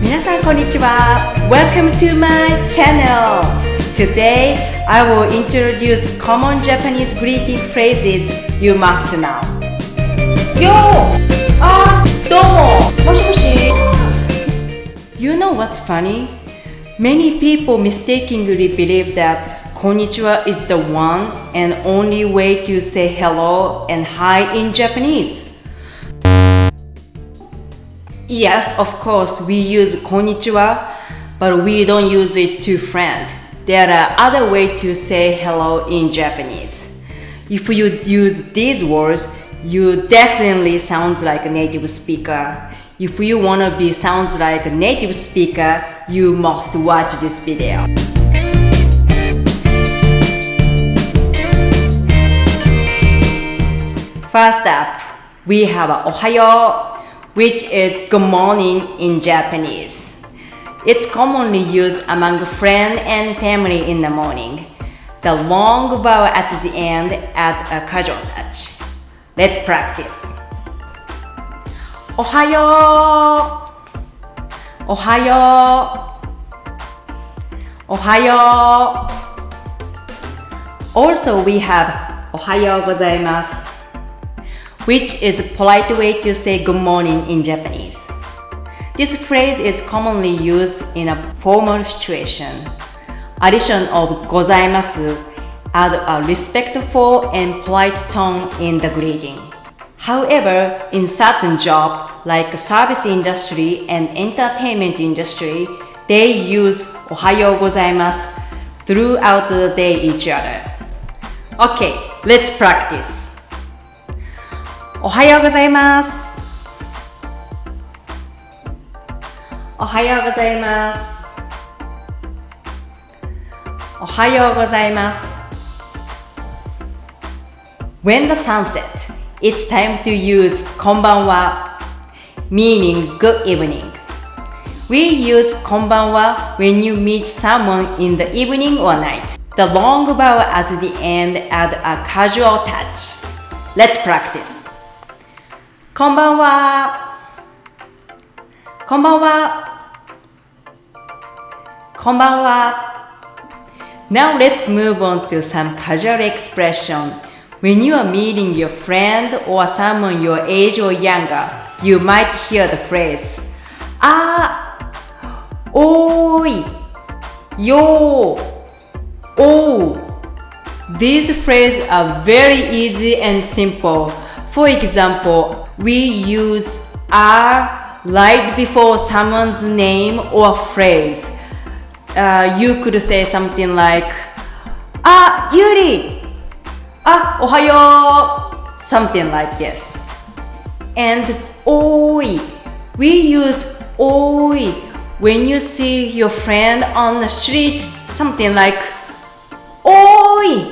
皆さんこんにちは。Welcome to my channel. Today, I will introduce common Japanese greeting phrases you must know. Yo! どうも。もしもし。You know what's funny? Many people mistakenly believe that こんにちは is the one and only way to say hello and hi in Japanese.Yes, of course, we use こんにちは, but we don't use it to friend. There are other ways to say hello in Japanese. If you use these words, you definitely sound like a native speaker. If you want to be sounds like a native speaker, you must watch this video. First up, we have おはよう. Which is good morning in Japanese. It's commonly used among friends and family in the morning. The long vowel at the end adds a casual touch. Let's practice. おはよう。おはよう。おはよう。Also, we have おはようございます。Which is a polite way to say good morning in Japanese. This phrase is commonly used in a formal situation. Addition of ございます add a respectful and polite tone in the greeting. However, in certain jobs like service industry and entertainment industry, they use おはようございます throughout the day each other. Okay, let's practice.おはようございます。おはようございます。おはようございます。When the sun sets, it's time to use こんばんは meaning good evening. We use こんばんは when you meet someone in the evening or night. The long vowel at the end adds a casual touch. Let's practice.こんばんは。こんばんは。こんばんは。Now let's move on to some casual expression. When you are meeting your friend or someone your age or younger, you might hear the phrase おーい、よー、おー。These phrases are very easy and simple. For example, we use R right before someone's name or phrase. You could say something like, Yuri! おはよう! Something like this. And おーい. We use おーい when you see your friend on the street. Something like おーい!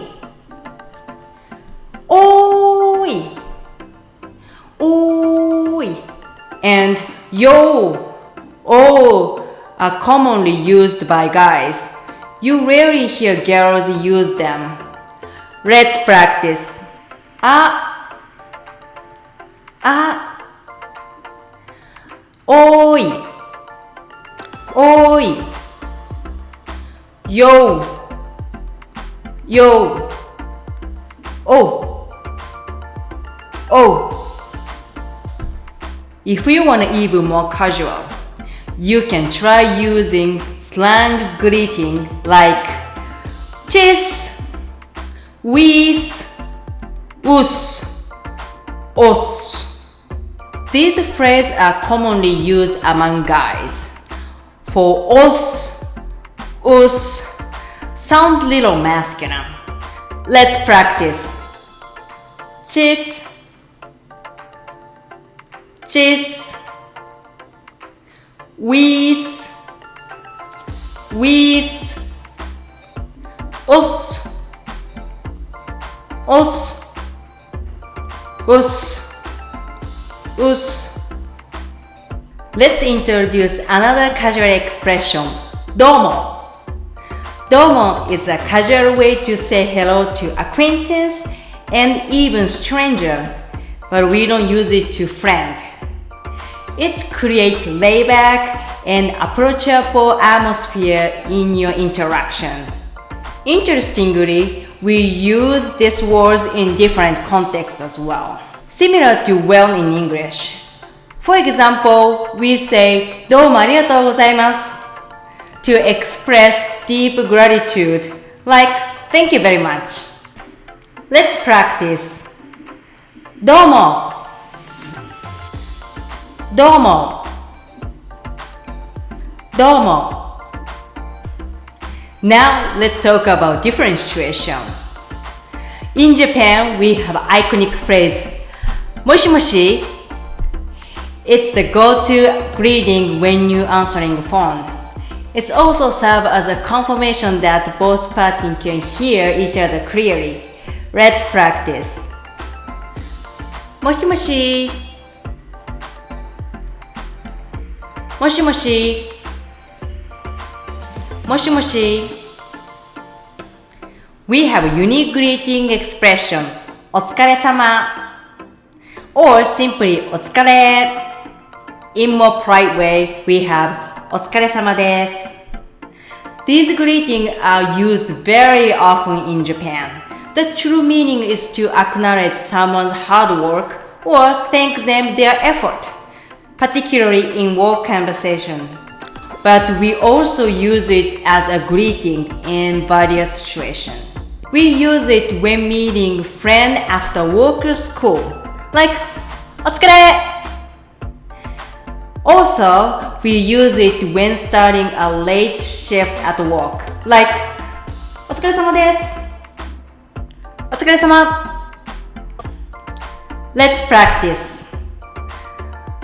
おーい! And yo, are commonly used by guys. You rarely hear girls use them. Let's practice. おーい Yo, If you want even more casual, you can try using slang greeting like cheers, whiz, us, os. These phrases are commonly used among guys. For os, us sounds little masculine. Let's practice. Cheers, cheers, whiz, os, us. Let's introduce another casual expression. どうも. どうも is a casual way to say hello to acquaintance and even stranger, but we don't use it to friend. It's create layback and approachable atmosphere in your interaction. Interestingly, we use these words in different contexts as well, similar to well in English. For example, we say どうもありがとうございます to express deep gratitude, like thank you very much. Let's practice. どうもどうもどうも Now let's talk about different situation. In Japan, we have iconic phrase もしもし It's the go-to greeting when you answering the phone. It's also served as a confirmation that both parties can hear each other clearly. Let's practice. もしもしもしもしもしもし We have a unique greeting expression お疲れ様 or simply お疲れ In more polite way, we have お疲れ様です These greetings are used very often in Japan. The true meaning is to acknowledge someone's hard work or thank them their effort, particularly in work conversation. But we also use it as a greeting in various situations. We use it when meeting friends after work or school, like お疲れ Also, we use it when starting a late shift at work, like お疲れ様です お疲れ様 Let's practice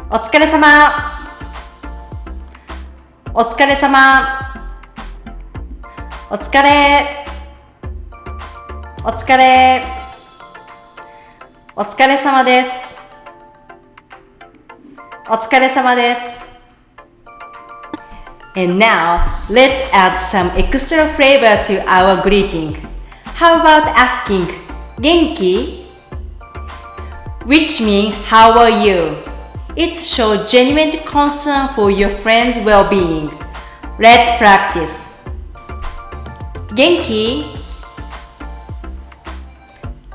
お疲れ様お疲れ様お疲れお疲れお疲れ様ですお疲れ様です And now, let's add some extra flavor to our greeting. How about asking 元気 Which means how are you? It shows genuine concern for your friend's well-being. Let's practice. 元気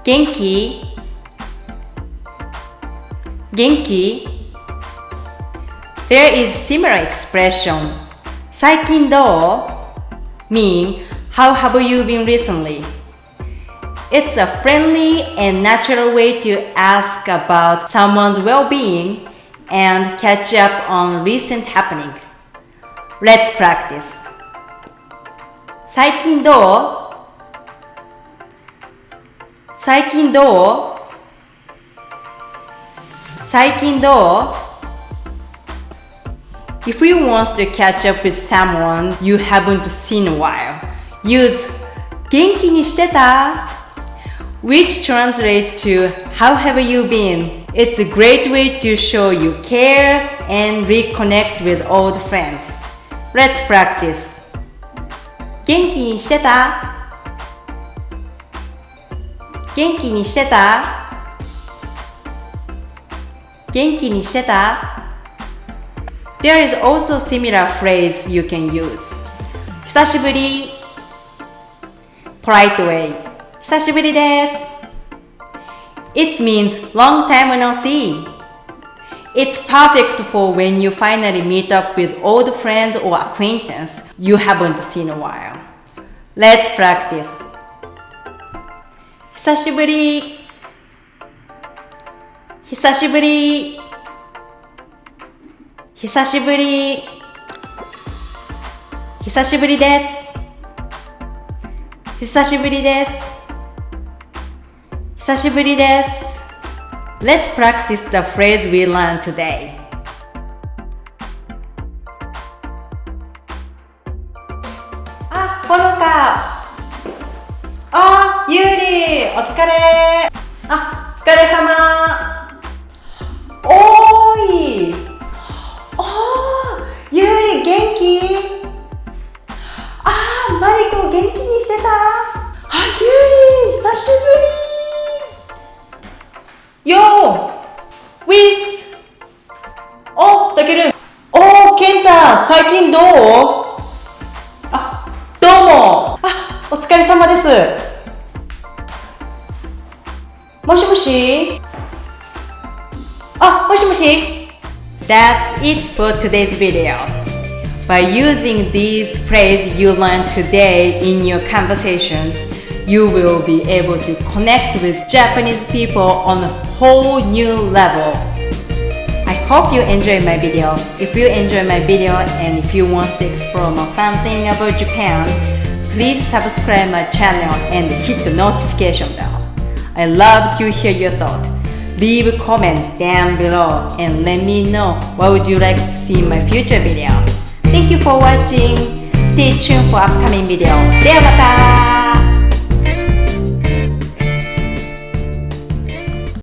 元気元気 There is similar expression 最近どう mean how have you been recently? It's a friendly and natural way to ask about someone's well-being and catch up on recent happening. Let's practice. 最近どう最近どう最近どう If you want to catch up with someone you haven't seen in a while, use 元気にしてた which translates to how have you been? It's a great way to show you care and reconnect with old friends. Let's practice. 元気にしてた元気にしてた元気にしてた There is also a similar phrase you can use. 久しぶり Polite way. 久しぶりです It means long time no see. It's perfect for when you finally meet up with old friends or acquaintance you haven't seen in a while. Let's practice. 久しぶり久しぶり久しぶり久しぶりです久しぶりです久しぶりです Let's practice the phrase we learned today. あ、ほのかあ、ゆうりお疲れあ、お疲れ様おーいおー、ゆうり元気あー、マリコ元気にしてたあ、ゆうり久しぶりよーウィスおすたけるおー、元してた。最近どう？あ、どうも。あ、お疲れ様です。もしもし？あ、もしもし？ That's it for today's video. By using these phrases you learned today in your conversations, you will be able to connect with Japanese people on a whole new level. I hope you enjoyed my video. If you enjoyed my video and if you want to explore more fun thing about Japan, please subscribe my channel and hit the notification bell. I love to hear your thoughts. Leave a comment down below and let me know what would you like to see in my future video. Thank you for watching. Stay tuned for upcoming video. ではまた